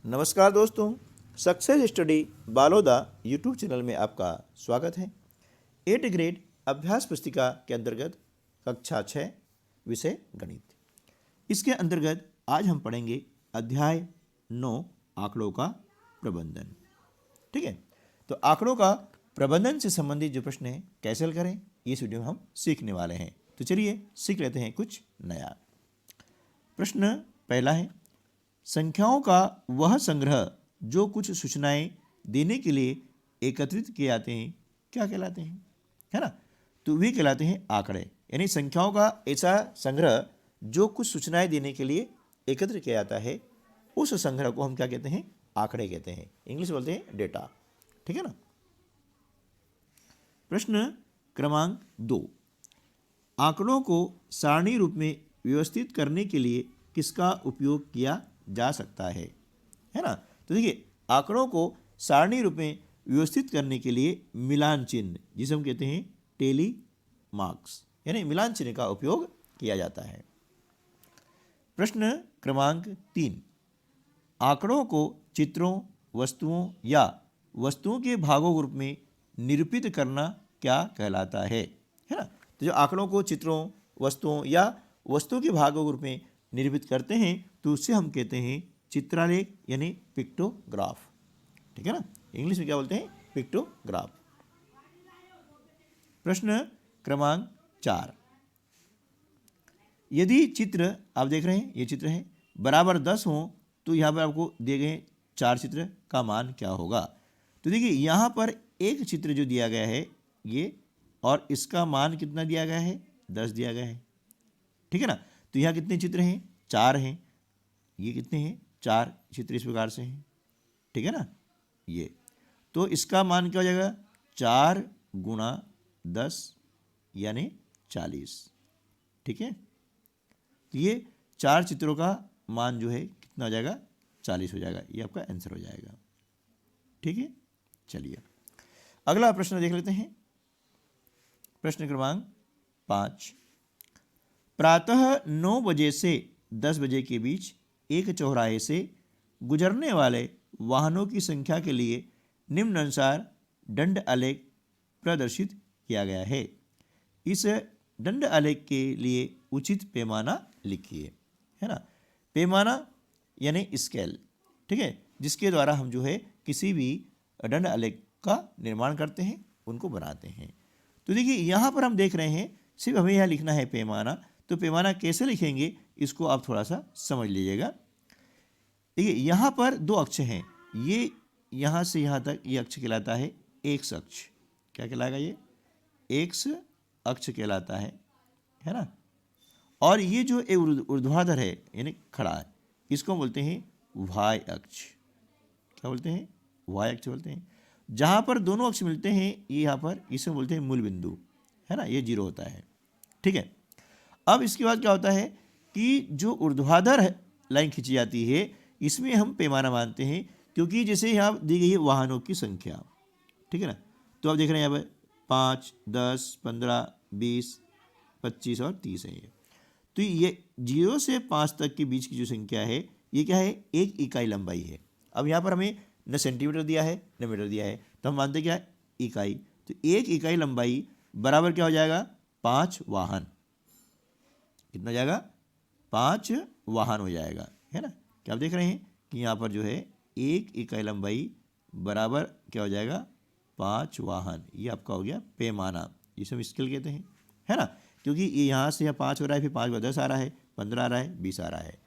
नमस्कार दोस्तों, success study Baloda YouTube channel में आपका स्वागत है। 8 ग्रेड अभ्यास पुस्तिका के अंतर्गत कक्षा 6 विषय गणित। इसके अंतर्गत आज हम पढ़ेंगे अध्याय 9 आंकड़ों का प्रबंधन। ठीक है, तो आंकड़ों का प्रबंधन से संबंधित जो प्रश्न है कैसे हल करें, इस वीडियो में हम सीखने वाले हैं। तो चलिए सीख लेते हैं कुछ नया। प्रश्न पहला है, संख्याओं का वह संग्रह जो कुछ सूचनाएं देने के लिए एकत्रित किए जाते हैं क्या कहलाते हैं, है ना। तो वे कहलाते हैं आंकड़े। यानी संख्याओं का ऐसा संग्रह जो कुछ सूचनाएं देने के लिए एकत्र किया जाता है, उस संग्रह को हम क्या कहते हैं, आंकड़े कहते हैं। इंग्लिश बोलते हैं डेटा। ठीक है ना। प्रश्न क्रमांक 2, आंकड़ों को सारणी रूप में व्यवस्थित करने के लिए किसका उपयोग किया जा सकता है ना। तो देखिए, आंकड़ों को सारणी रूप में व्यवस्थित करने के लिए मिलान चिन्ह, जिसे हम कहते हैं टेली मार्क्स, यानी मिलान चिन्ह का उपयोग किया जाता है। प्रश्न क्रमांक 3, आंकड़ों को चित्रों, वस्तुओं या वस्तुओं के भागों के रूप में निरूपित करना क्या कहलाता है ना। तो जो आंकड़ों को चित्रों, वस्तुओं या वस्तुओं के भागों के रूप में निरूपित करते हैं तो उससे हम कहते हैं चित्रालेख, यानी पिक्टोग्राफ। ठीक है ना, इंग्लिश में क्या बोलते हैं, पिक्टोग्राफ। प्रश्न क्रमांक 4, यदि चित्र आप देख रहे हैं, ये चित्र है, बराबर 10 हो तो यहाँ पर आपको दिए गए 4 चित्र का मान क्या होगा। तो देखिए, यहाँ पर एक चित्र जो दिया गया है ये, और इसका मान कितना दिया गया है, 10 दिया गया है। ठीक है ना। तो यहाँ कितने चित्र हैं, 4 हैं। ये कितने हैं, 4 चित्र इस प्रकार से हैं। ठीक है ना। ये तो इसका मान क्या हो जाएगा, 4 गुणा 10 यानी 40। ठीक है, तो ये 4 चित्रों का मान जो है कितना हो जाएगा, 40 हो जाएगा। ये आपका आंसर हो जाएगा। ठीक है, चलिए अगला प्रश्न देख लेते हैं। प्रश्न क्रमांक 5, प्रातः 9 बजे से 10 बजे के बीच एक चौराहे से गुजरने वाले वाहनों की संख्या के लिए निम्नानुसार दंड आलेख प्रदर्शित किया गया है। इस दंड आलेख के लिए उचित पैमाना लिखिए, है ना। पैमाना यानी स्केल, ठीक है, जिसके द्वारा हम जो है किसी भी दंड आलेख का निर्माण करते हैं, उनको बनाते हैं। तो देखिए, यहाँ पर हम देख रहे हैं सिर्फ हमें यहाँ लिखना है पैमाना। तो पैमाना कैसे लिखेंगे इसको आप थोड़ा सा समझ लीजिएगा। देखिए, यहाँ पर 2 अक्ष हैं, ये यहाँ से यहाँ तक ये अक्ष कहलाता है एक्स अक्ष। क्या कहलाएगा, ये एक्स अक्ष कहलाता है ना। और ये जो एक ऊर्ध्वाधर है यानी खड़ा है, इसको बोलते हैं वाय अक्ष। क्या बोलते हैं, वाय अक्ष बोलते हैं। जहाँ पर दोनों अक्ष मिलते हैं ये यहाँ पर, इसे बोलते हैं मूल बिंदु, है ना, ये 0 होता है। ठीक है, अब इसके बाद क्या होता है कि जो ऊर्ध्वाधर लाइन खींची जाती है इसमें हम पैमाना मानते हैं, क्योंकि जैसे यहाँ दी गई है वाहनों की संख्या। ठीक है ना। तो आप देख रहे हैं यहाँ पर 5, 10, 15, 20, 25 और 30 है ये। तो ये 0 से 5 तक के बीच की जो संख्या है ये क्या है, 1 इकाई लंबाई है। अब यहाँ पर हमें न सेंटीमीटर दिया है न मीटर दिया है, तो हम मानते क्या है, इकाई। तो 1 इकाई लंबाई बराबर क्या हो जाएगा, 5 वाहन। कितना हो जाएगा, 5 वाहन हो जाएगा, है ना। क्या आप देख रहे हैं कि यहाँ पर जो है 1 इकाई लंबाई बराबर क्या हो जाएगा, 5 वाहन। ये आपका हो गया पैमाना, जिसे हम स्केल कहते हैं, है ना। क्योंकि ये यहाँ से यहाँ 5 हो रहा है, फिर 5 का 10 आ रहा है, 15 आ रहा है, 20 आ रहा है।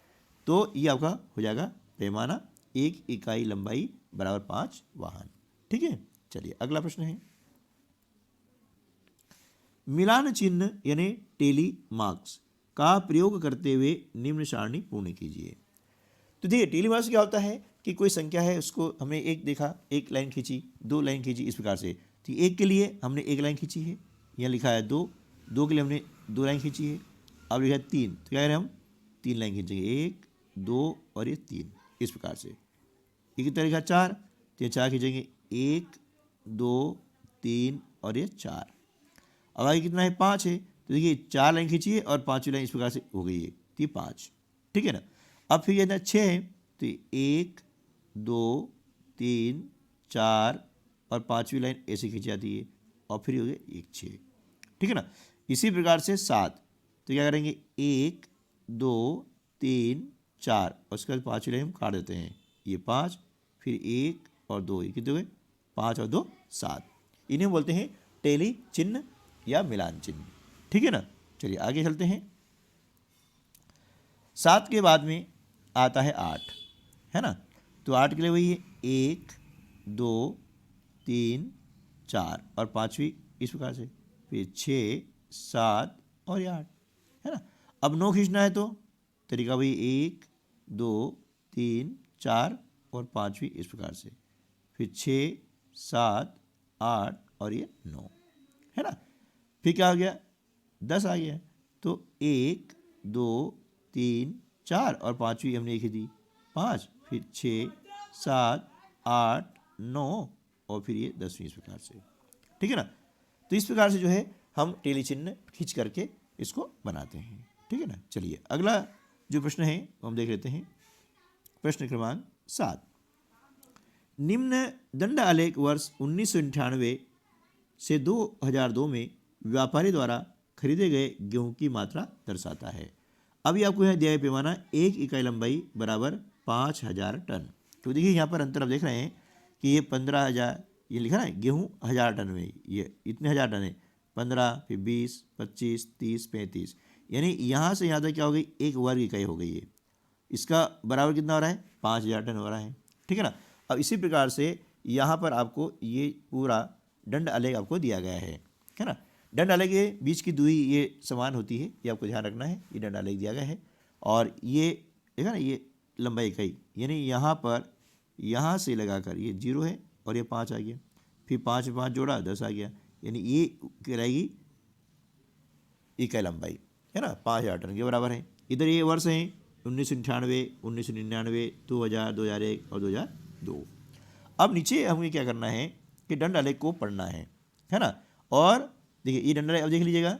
तो ये आपका हो जाएगा पैमाना, 1 इकाई लंबाई बराबर 5 वाहन। ठीक है, चलिए अगला प्रश्न है, मिलान चिन्ह यानी टेली मार्क्स का प्रयोग करते हुए निम्न सारणी पूर्ण कीजिए। तो देखिए, टेली मार्क्स क्या होता है कि कोई संख्या है, उसको हमने एक देखा, एक लाइन खींची, 2 लाइन खींची, इस प्रकार से। तो 1 के लिए हमने 1 लाइन खींची है, यहाँ लिखा है 2, 2 के लिए हमने 2 लाइन खींची है। अब लिखा है 3, तो क्या करें हम 3 लाइन खींचेंगे, 1, 2 और ये 3, इस प्रकार से। ये कितना लिखा, 4, तो ये 4 खींचेंगे, 1, 2, 3 और ये 4। अब आगे कितना है, 5 है। तो देखिए 4 लाइन खींची है और 5वीं लाइन इस प्रकार से हो गई है, तो ये 5। ठीक है ना। अब फिर ये 6 है, तो 1, 2 3 4 और पांचवी लाइन ऐसे खींची जाती है और फिर हो गया 1 6, ठीक है ना। इसी प्रकार से 7, तो क्या करेंगे 1 2 3 4 और उसके बाद पांचवी लाइन हम काट देते हैं, ये 5 फिर 1 और 2, ये कितने हुए 5 और 2 7। इन्हें बोलते हैं टेली चिन्ह या मिलान चिन्ह, ठीक है ना। चलिए आगे चलते हैं। 7 के बाद में आता है 8, है ना। तो 8 के लिए वही है 1 2 3 4 और पांचवी इस प्रकार से, फिर 6 7 और 8, है ना। अब 9 खींचना है तो तरीका वही 1 2 3 4 और पांचवी इस प्रकार से, फिर 6 7 8 और ये 9, है ना। फिर क्या आ गया 10 आ गया, तो 1 2 3 4 और पांचवी हमने एक ही दी 5, फिर 6 7 8 9 और फिर ये 10वीं इस प्रकार से, ठीक है ना। तो इस प्रकार से जो है हम टेली चिन्ह खींच करके इसको बनाते हैं, ठीक है ना। चलिए अगला जो प्रश्न है हम देख लेते हैं। प्रश्न क्रमांक 7, निम्न दंड आलेख वर्ष 1998 से 2002 में व्यापारी द्वारा खरीदे गए गेहूं की मात्रा दर्शाता है। अभी आपको यहाँ दिया गया पैमाना 1 इकाई लंबाई बराबर 5000 टन। तो देखिए यहाँ पर अंतर आप देख रहे हैं कि ये 15,000 ये लिखा है गेहूं 1000 टन में, ये इतने 1000 टन है, 15 फिर 20 25 30 35, यानी यहाँ से यहाँ तक क्या हो गई 1 वर्ग इकाई हो गई है। इसका बराबर कितना हो रहा है 5000 टन हो रहा है, ठीक है ना। अब इसी प्रकार से यहाँ पर आपको ये पूरा दंड आलेख आपको दिया गया है ना। दंड आलेख के बीच की दूरी ये समान होती है, ये आपको ध्यान रखना है। ये दंड आलेख दिया गया है और ये देखा ना ये लंबाई इकाई, यानी यहाँ पर यहाँ से लगाकर ये 0 है और ये 5 आ गया, फिर 5 में 5 जोड़ा 10 आ गया, यानी ये कहलाएगी इकाई लंबाई, है ना। 5000 टन के बराबर है। इधर ये वर्ष हैं 1998 1999 2000 2001 और 2002। अब नीचे हमें क्या करना है कि दंड आलेख को पढ़ना है ना। और देखिए ये दंड आलेख अब देख लीजिएगा।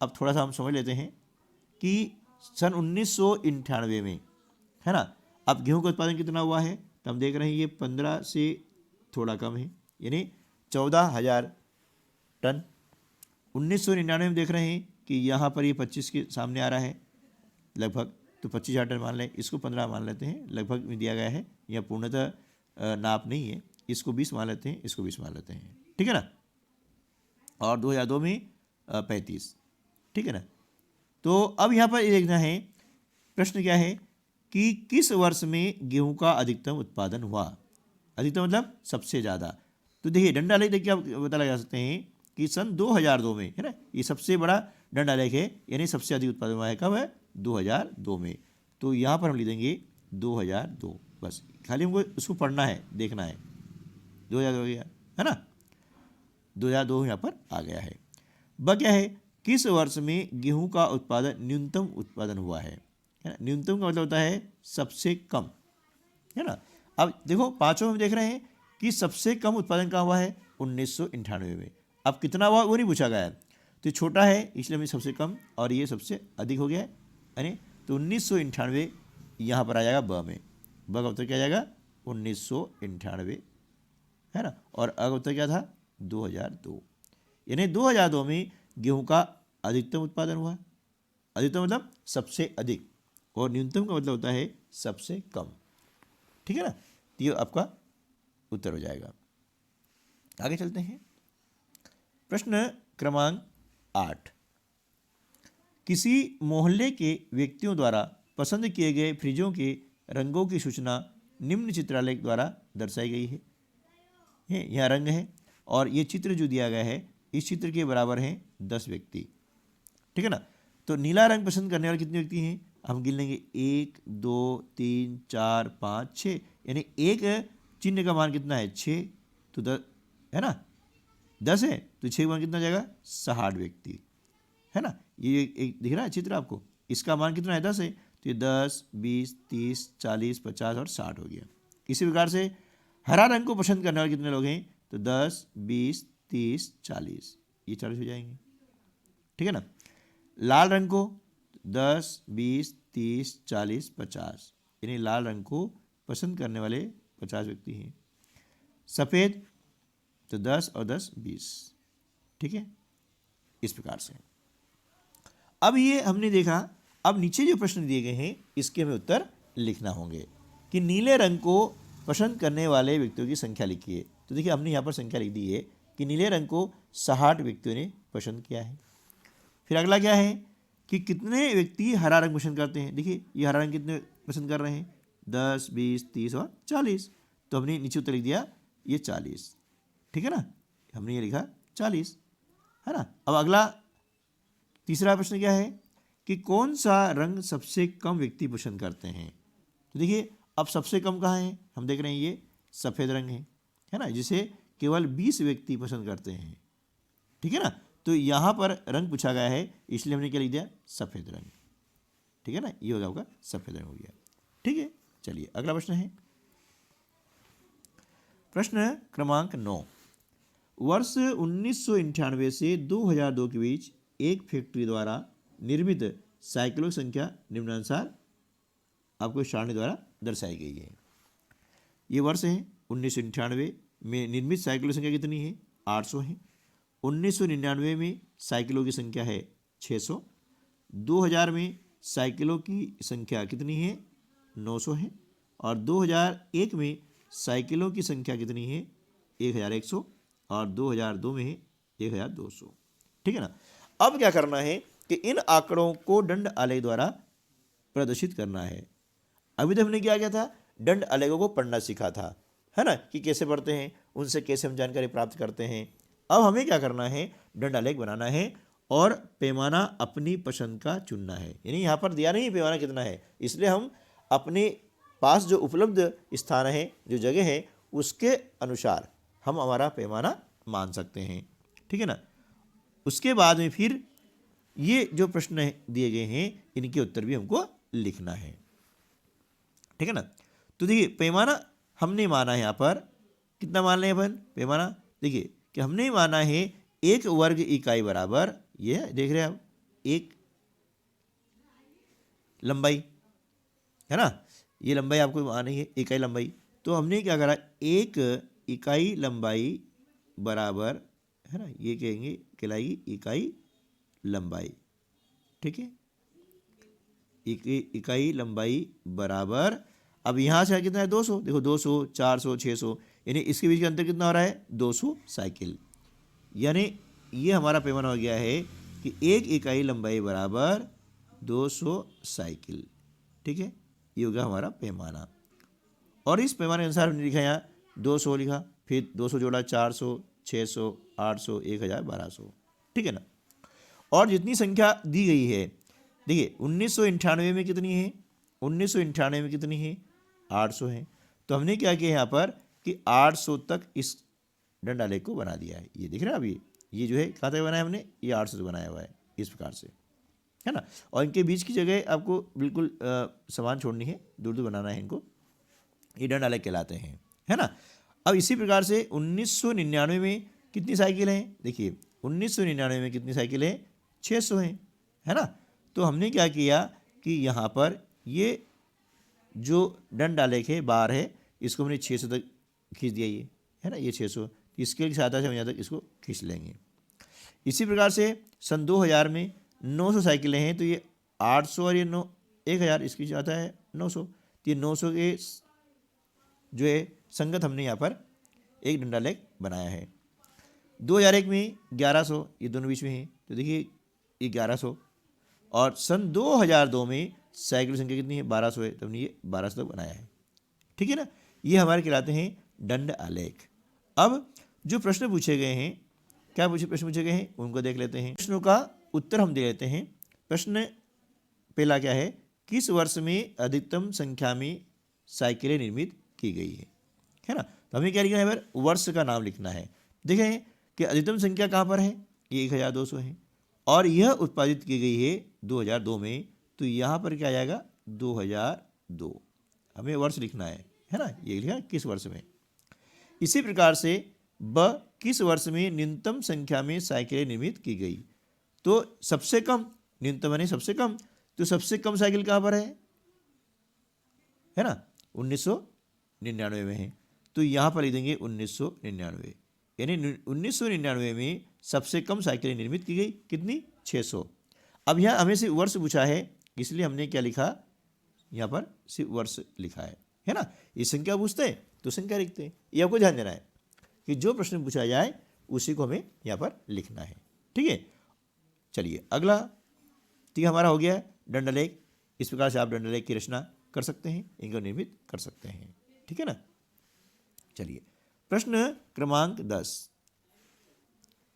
अब थोड़ा सा हम समझ लेते हैं कि सन 1998 में, है ना, अब गेहूं का उत्पादन कितना हुआ है, तो हम देख रहे हैं ये 15 से थोड़ा कम है, यानी 14,000 टन। 1999 में देख रहे हैं कि यहाँ पर ये 25 के सामने आ रहा है लगभग, तो 25,000 टन मान लें, इसको 15 मान लेते हैं, लगभग में दिया गया है, यह पूर्णतः नाप नहीं है, इसको 20 मान लेते हैं, इसको 20 मान लेते हैं, ठीक है ना। और 2002 में 35, ठीक है ना। तो अब यहाँ पर ये देखना है प्रश्न क्या है कि किस वर्ष में गेहूं का अधिकतम उत्पादन हुआ। अधिकतम मतलब सबसे ज़्यादा। तो देखिए दंड आलेख देख के आप पता लगा सकते हैं कि सन 2002 में, है ना, ये सबसे बड़ा दंड आलेख है, यानी सबसे अधिक उत्पादन हुआ है कब है 2002 में। तो यहाँ पर हम लिख देंगे 2002, बस खाली हमको उसको पढ़ना है, देखना है। 2002 हो गया, है ना, 2002 यहाँ पर आ गया है। वह क्या है किस वर्ष में गेहूं का उत्पादन न्यूनतम उत्पादन हुआ है ना। न्यूनतम का मतलब होता है सबसे कम, है ना। अब देखो पांचों में देख रहे हैं कि सबसे कम उत्पादन कहाँ हुआ है 1998 में। अब कितना हुआ वो नहीं पूछा गया है, तो ये छोटा है इसलिए हमें सबसे कम और ये सबसे अधिक हो गया है, यानी तो 1998 यहाँ पर आ जाएगा ब में। ब का उत्तर क्या आ जाएगा 1998, है ना। और अ का उत्तर क्या था 2002, यानी 2002 में गेहूं का अधिकतम उत्पादन हुआ। अधिकतम मतलब सबसे अधिक, और न्यूनतम का मतलब होता है सबसे कम, ठीक है ना। तो ये आपका उत्तर हो जाएगा। आगे चलते हैं। प्रश्न क्रमांक 8, किसी मोहल्ले के व्यक्तियों द्वारा पसंद किए गए फ्रिजों के रंगों की सूचना निम्न चित्रालेख द्वारा दर्शाई गई है। यहाँ रंग है और ये चित्र जो दिया गया है इस चित्र के बराबर हैं 10 व्यक्ति, ठीक है ना। तो नीला रंग पसंद करने वाले कितने व्यक्ति हैं, हम गिन लेंगे 1 2 3 4 5 6, यानी एक चिन्ह का मान कितना है 6, तो 10 है ना, 10 है तो 6 का मान कितना जाएगा 60 व्यक्ति, है ना। ये एक दिख रहा है चित्र आपको, इसका मान कितना है 10 है, तो ये 10 20 30 40 50 और 60 हो गया। इसी प्रकार से हरा रंग को पसंद करने वाले कितने लोग हैं, तो 10 20 30 40, ये 40 हो जाएंगे, ठीक है ना। लाल रंग को 10 20 30 40 50, यानी लाल रंग को पसंद करने वाले 50 व्यक्ति हैं। सफ़ेद तो 10 और 10 20, ठीक है, इस प्रकार से। अब ये हमने देखा, अब नीचे जो प्रश्न दिए गए हैं इसके हमें उत्तर लिखना होंगे कि नीले रंग को पसंद करने वाले व्यक्तियों की संख्या लिखिए। तो देखिए हमने यहाँ पर संख्या लिख दी है कि नीले रंग को 60 व्यक्तियों ने पसंद किया है। फिर अगला क्या है कि कितने व्यक्ति हरा रंग पसंद करते हैं। देखिए ये हरा रंग कितने पसंद कर रहे हैं, 10, 20, 30 और 40। तो हमने नीचे उत्तर लिख दिया ये 40, ठीक है ना, हमने ये लिखा 40, है ना। अब अगला तीसरा प्रश्न क्या है कि कौन सा रंग सबसे कम व्यक्ति पसंद करते हैं। तो देखिए अब सबसे कम कहाँ है, हम देख रहे हैं ये सफ़ेद रंग है ना, जिसे केवल 20 व्यक्ति पसंद करते हैं, ठीक है ना। तो यहाँ पर रंग पूछा गया है इसलिए हमने क्या लिख दिया, सफ़ेद रंग, ठीक है ना, ये हो गया होगा सफ़ेद रंग हो गया, ठीक है। चलिए अगला प्रश्न है प्रश्न क्रमांक 9। वर्ष 1998 से 2002 के बीच एक फैक्ट्री द्वारा निर्मित साइकिलों की संख्या निम्नानुसार आपको सारणी द्वारा दर्शाई गई है। ये वर्ष है 1998 में निर्मित साइकिलों की संख्या कितनी है, 800 है। 1999 में साइकिलों की संख्या है 600। 2000 में साइकिलों की संख्या कितनी है, 900 है। और 2001 में साइकिलों की संख्या कितनी है, 1100। और 2002 में है 1200, ठीक है ना। अब क्या करना है कि इन आंकड़ों को दंड आलेख द्वारा प्रदर्शित करना है। अभी तो हमने क्या किया था, दंड आलेखों को पढ़ना सीखा था, है ना, कि कैसे पढ़ते हैं, उनसे कैसे हम जानकारी प्राप्त करते हैं। अब हमें क्या करना है, दंड आलेख बनाना है और पैमाना अपनी पसंद का चुनना है। यानी यहाँ पर दिया नहीं पैमाना कितना है, इसलिए हम अपने पास जो उपलब्ध स्थान है, जो जगह है, उसके अनुसार हम हमारा पैमाना मान सकते हैं, ठीक है ना। उसके बाद में फिर ये जो प्रश्न दिए गए हैं इनके उत्तर भी हमको लिखना है, ठीक है ना। तो देखिए पैमाना हमने माना है, यहाँ पर कितना मान लें अपन पैमाना, देखिए कि हमने माना है 1 वर्ग इकाई बराबर, ये देख रहे हैं आप, 1 लंबाई, है ना, ये लंबाई आपको मानी है, इकाई लंबाई। तो हमने क्या करा, 1 इकाई लंबाई बराबर, है ना, ये कहेंगे कहलाएगी इकाई लंबाई, ठीक है, इकाई लंबाई बराबर। अब यहाँ से कितना है, 200, देखो 200, 400, 600, यानी इसके बीच का अंतर कितना हो रहा है, 200 साइकिल। यानी ये हमारा पैमाना हो गया है कि 1 इकाई लंबाई बराबर 200 साइकिल, ठीक है, ये हो गया हमारा पैमाना। और इस पैमाने के अनुसार हमने लिखा यहाँ 200 लिखा, फिर 200 जोड़ा 400, 600, 800, 1000, 1200, ठीक है ना। और जितनी संख्या दी गई है, देखिए 1998 में कितनी है, 1998 में कितनी है, 800 है। तो हमने क्या किया यहाँ पर कि 800 तक इस दंड आलेख को बना दिया है। ये दिख रहा है अभी, ये जो है कहाँ तक बनाया हमने, ये 800 से बनाया हुआ है इस प्रकार से, है ना। और इनके बीच की जगह आपको बिल्कुल समान छोड़नी है, दूर दूर बनाना है इनको, ये दंड आलेख कहलाते हैं, है ना। अब इसी प्रकार से 1999 में कितनी साइकिल हैं, देखिए 1999 में कितनी साइकिल है, 600 हैं, है ना। तो हमने क्या किया कि यहाँ पर ये जो दंड आलेख है बार है, इसको हमने 600 तक खींच दिया, ये है ना, ये 600, इसके सहायता से हम यहाँ तक इसको खींच लेंगे। इसी प्रकार से सन 2000 में 900 साइकिलें हैं, तो ये 800 और ये 1000, इसकी जाता है 900, तो ये 900 के जो है संगत हमने यहाँ पर एक दंड आलेख बनाया है। 2001 में 1100, ये दोनों बीच में है, तो देखिए ये 1100। और सन 2002 में साइकिल संख्या कितनी है, 1200 है, तो हमने ये 1200 तक बनाया है, ठीक है ना। ये हमारे कहलाते हैं दंड आलेख। अब जो प्रश्न पूछे गए हैं, क्या प्रश्न पूछे गए हैं उनको देख लेते हैं। प्रश्नों का उत्तर हम दे लेते हैं। प्रश्न पहला क्या है, किस वर्ष में अधिकतम संख्या में साइकिलें निर्मित की गई है ना। तो हमें क्या लिखना है, वर्ष का नाम लिखना है। देखें कि अधिकतम संख्या कहाँ पर है, ये 1200 है, और यह उत्पादित की गई है 2002 में, तो यहाँ पर क्या आ जाएगा, 2002, हमें वर्ष लिखना है ना, ये लिखा है किस वर्ष में। इसी प्रकार से किस वर्ष में न्यूनतम संख्या में साइकिलें निर्मित की गई, तो सबसे कम, न्यूनतम यानी सबसे कम, तो सबसे कम साइकिल कहाँ पर है ना, 1999 में है, तो यहाँ पर लिख देंगे 1999, यानी 1999 में सबसे कम साइकिलें निर्मित की गई, कितनी? 600। अब यहाँ हमें से वर्ष पूछा है, इसलिए हमने क्या लिखा, यहाँ पर सिर्फ वर्ष लिखा है ना। ये संख्या पूछते हैं तो संख्या लिखते हैं। ये आपको ध्यान देना है कि जो प्रश्न पूछा जाए उसी को हमें यहाँ पर लिखना है, ठीक है। चलिए अगला, ठीक हमारा हो गया दंडलेख। इस प्रकार से आप दंडलेख की रचना कर सकते हैं, इनको निर्मित कर सकते हैं, ठीक है ना। चलिए प्रश्न क्रमांक 10,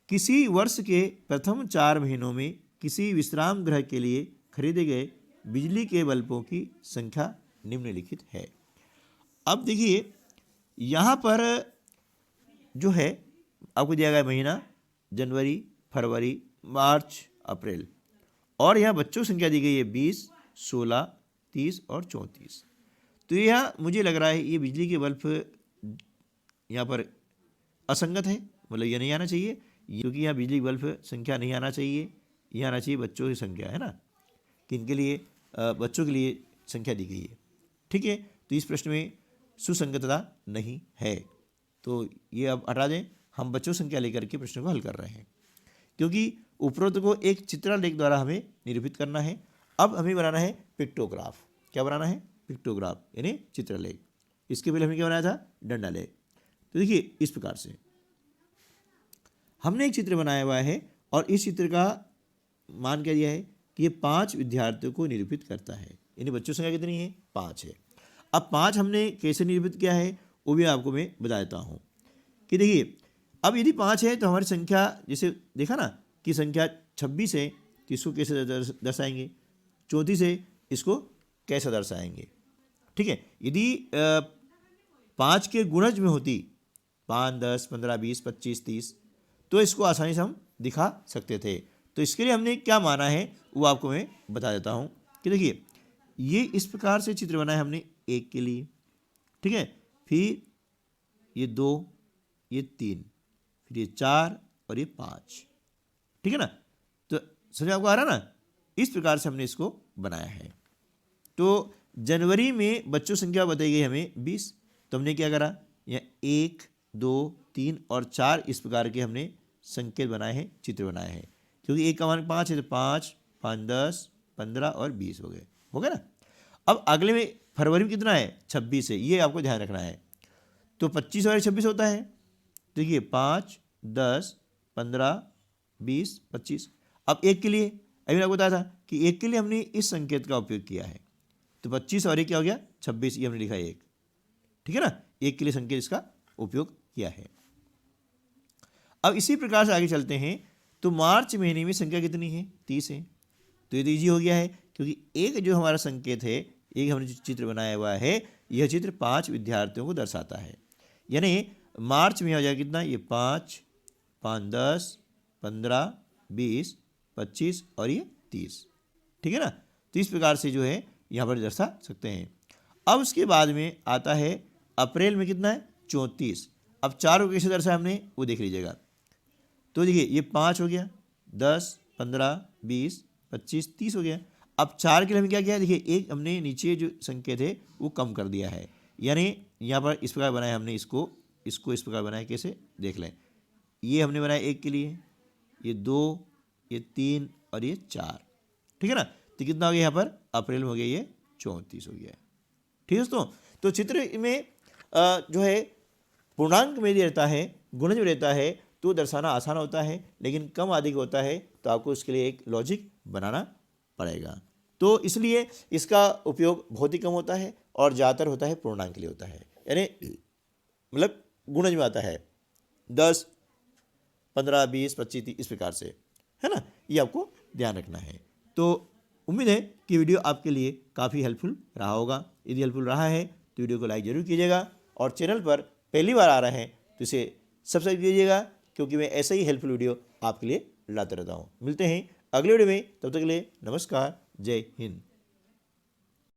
किसी वर्ष के प्रथम 4 महीनों में किसी विश्राम गृह के लिए खरीदे गए बिजली के बल्बों की संख्या निम्नलिखित है। अब देखिए यहाँ पर जो है आपको दिया गया महीना जनवरी, फरवरी, मार्च, अप्रैल, और यहाँ बच्चों की संख्या दी गई है 20, 16, 30 और 34। तो यह मुझे लग रहा है ये बिजली के बल्ब यहाँ पर असंगत है, मतलब ये नहीं आना चाहिए, क्योंकि यहाँ बिजली के बल्ब संख्या नहीं आना चाहिए, यह आना चाहिए बच्चों की संख्या, है ना, किनके लिए? बच्चों के लिए संख्या दी गई है, ठीक है। तो इस प्रश्न में सुसंगतता नहीं है, तो ये अब हटा दें। हम बच्चों संख्या लेकर के प्रश्न को हल कर रहे हैं, क्योंकि उपरोक्त को एक चित्रलेख द्वारा हमें निरूपित करना है। अब हमें बनाना है पिक्टोग्राफ। क्या बनाना है? पिक्टोग्राफ, यानी चित्रलेख। इसके पहले हमने क्या बनाया था? दंडालेख। तो देखिए इस प्रकार से हमने एक चित्र बनाया हुआ है, और इस चित्र का मान क्या दिया है कि ये 5 विद्यार्थियों को निरूपित करता है, यानी बच्चों की संख्या कितनी है? 5 है। अब 5 हमने कैसे निरूपित किया है वो भी आपको मैं बता देता हूँ कि देखिए, अब यदि 5 है तो हमारी संख्या, जैसे देखा ना कि संख्या 26 है तो इसको कैसे दर्शाएंगे, 34 है इसको कैसे दर्शाएंगे, ठीक है। यदि 5 के गुणज में होती 5, 10, 15, 20, 25, 30, तो इसको आसानी से हम दिखा सकते थे। तो इसके लिए हमने क्या माना है वो आपको मैं बता देता हूँ कि देखिए ये इस प्रकार से चित्र बनाया हमने 1 के लिए, ठीक है, फिर ये 2, ये 3, फिर ये 4 और ये 5, ठीक है ना। तो समझ आपको आ रहा ना, इस प्रकार से हमने इसको बनाया है। तो जनवरी में बच्चों संख्या बताई गई हमें 20, तो हमने क्या करा, यहाँ 1, 2, 3 और 4 इस प्रकार के हमने संकेत बनाए हैं, चित्र बनाए हैं, क्योंकि 1 का मान 5 है तो 5, 5, 10, 15 और 20 हो गए ना। अब अगले में फरवरी में कितना है? 26 है, ये आपको ध्यान रखना है। तो 25 और 26 होता है, देखिए 5, 10, 15, 20, 25। अब 1 के लिए अभी आपको बताया था कि 1 के लिए हमने इस संकेत का उपयोग किया है, तो 25 और 1 क्या हो गया? 26, ये हमने लिखा 1, ठीक है ना। 1 के लिए संकेत इसका उपयोग किया है। अब इसी प्रकार से आगे चलते हैं, तो मार्च महीने में संख्या कितनी है? 30 है, तो ये तो ईजी हो गया है, क्योंकि एक जो हमारा संकेत है, एक हमने जो चित्र बनाया हुआ है, यह चित्र 5 विद्यार्थियों को दर्शाता है, यानी मार्च में हो जाएगा कितना? ये 5, 5, 10, 15, 20, 25 और ये 30, ठीक है ना। तो इस प्रकार से जो है यहाँ पर दर्शा सकते हैं। अब उसके बाद में आता है अप्रैल में कितना है? 34। अब 4 को कैसे दर्शाया हमने वो देख लीजिएगा। तो देखिए ये 5 हो गया, 10, 15, 20, 25, 30 हो गया। अब 4 के लिए हमने क्या किया? देखिए एक हमने नीचे जो संकेत है वो कम कर दिया है, यानी यहाँ पर इस प्रकार बनाया हमने, इसको इस प्रकार बनाया, कैसे देख लें। ये हमने बनाया 1 के लिए, ये 2, ये 3 और ये 4, ठीक है ना। तो कितना हो गया यहाँ पर? अप्रैल में हो गया ये 34 हो गया, ठीक है दोस्तों। तो चित्र में जो है पूर्णांक में रहता है, गुणज में रहता है, तो दर्शाना आसान होता है, लेकिन कम अधिक होता है तो आपको उसके लिए एक लॉजिक बनाना पड़ेगा। तो इसलिए इसका उपयोग बहुत ही कम होता है और ज़्यादातर होता है पूर्णांक के लिए होता है, यानी मतलब गुणज में आता है 10, 15, 20, 25, 30 इस प्रकार से, है ना। ये आपको ध्यान रखना है। तो उम्मीद है कि वीडियो आपके लिए काफ़ी हेल्पफुल रहा होगा। यदि हेल्पफुल रहा है तो वीडियो को लाइक जरूर कीजिएगा, और चैनल पर पहली बार आ रहे हैं तो इसे सब्सक्राइब कीजिएगा, क्योंकि मैं ऐसे ही हेल्पफुल वीडियो आपके लिए लाता रहता हूँ। मिलते हैं अगले वीडियो में, तब तक के लिए नमस्कार, जय हिंद।